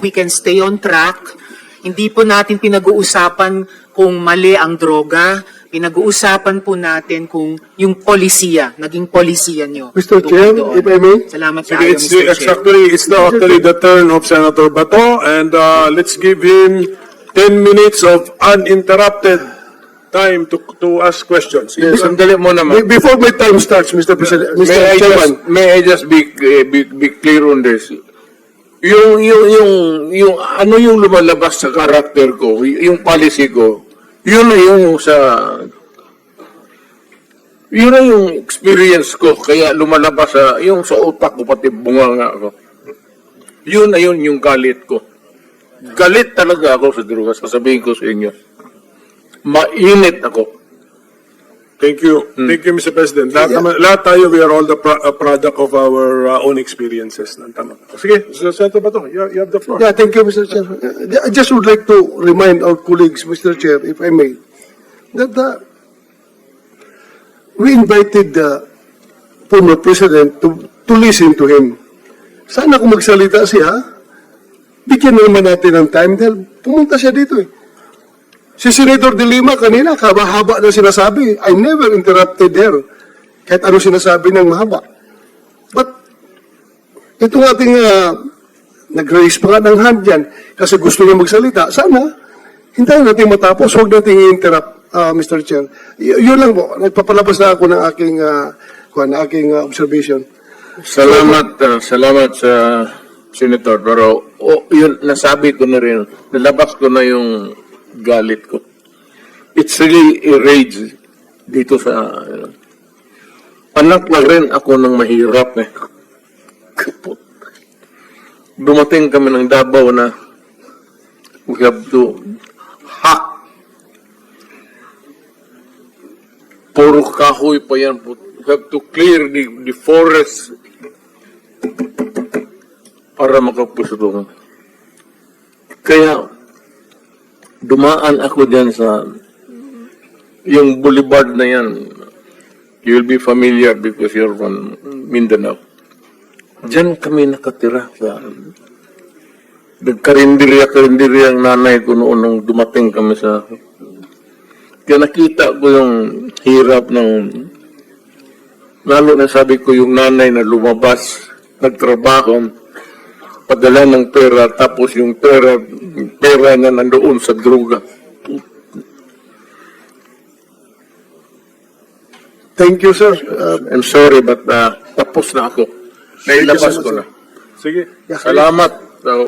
we can stay on track. Hindi po natin pinag-uusapan kung mali ang droga. Pinag-uusapan po natin kung yung polisiya, naging polisiya nyo. Mr. Chair, if I may. Salamat Sige, kayo, Mr. Chair. it's now actually the turn of Senator Bato, and let's give him 10 minutes of uninterrupted time to ask questions. Yes, sandali mo naman. Before my time starts, Mr. President, Mr. Chairman. May I just be clear on this? Yung ano yung lumalabas sa karakter ko, yung policy ko, yun na yung experience ko, kaya lumalabas yung sa utak ko, pati bunganga ko. Yun na yun yung galit ko. Galit talaga ako sa droga, sasabihin ko sa inyo. Mainit ako. Thank you. Thank you, Mr. President. Lahat tayo, we are all the product of our own experiences. Tama. Sige, Senator Bato, you have the floor. Yeah, thank you, Mr. Chair. I just would like to remind our colleagues, Mr. Chair, if I may, that we invited the former President to listen to him. Sana kung magsalita siya, bigyan naman natin ng time dahil pumunta siya dito eh. Si Senator De Lima kanina, haba-haba na sinasabi. I never interrupted her. Kahit ano sinasabi ng mahaba. But, itong ating nag-raise pa nga ng hand yan kasi gusto niya magsalita. Sana, hintayin natin matapos. Huwag natin i-interrupt, Mr. Chair. Yun lang po. Nagpapalabas na ako ng aking observation. Salamat sa Senator. Pero yun, nasabi ko na rin, nalabas ko na yung galit ko. It's really a rage dito sa anak na rin ako ng mahirap eh. Kaput. Dumating kami ng Davao na we have to hack. Puro kahoy pa yan. We have to clear the forest para makapusong. Kaya dumaan ako dyan sa yung boulevard na yan. You will be familiar because you're from Mindanao. Diyan kami nakatira sa nagkarinderya ang nanay ko noon nung dumating kami sa kaya nakita ko yung hirap ng lalo na sabi ko yung nanay na lumabas nagtrabaho padala ng pera, tapos yung pera niya nandoon sa droga. Thank you, sir. I'm sorry, but tapos na ako. Nailabas ko na. Sige. Salamat.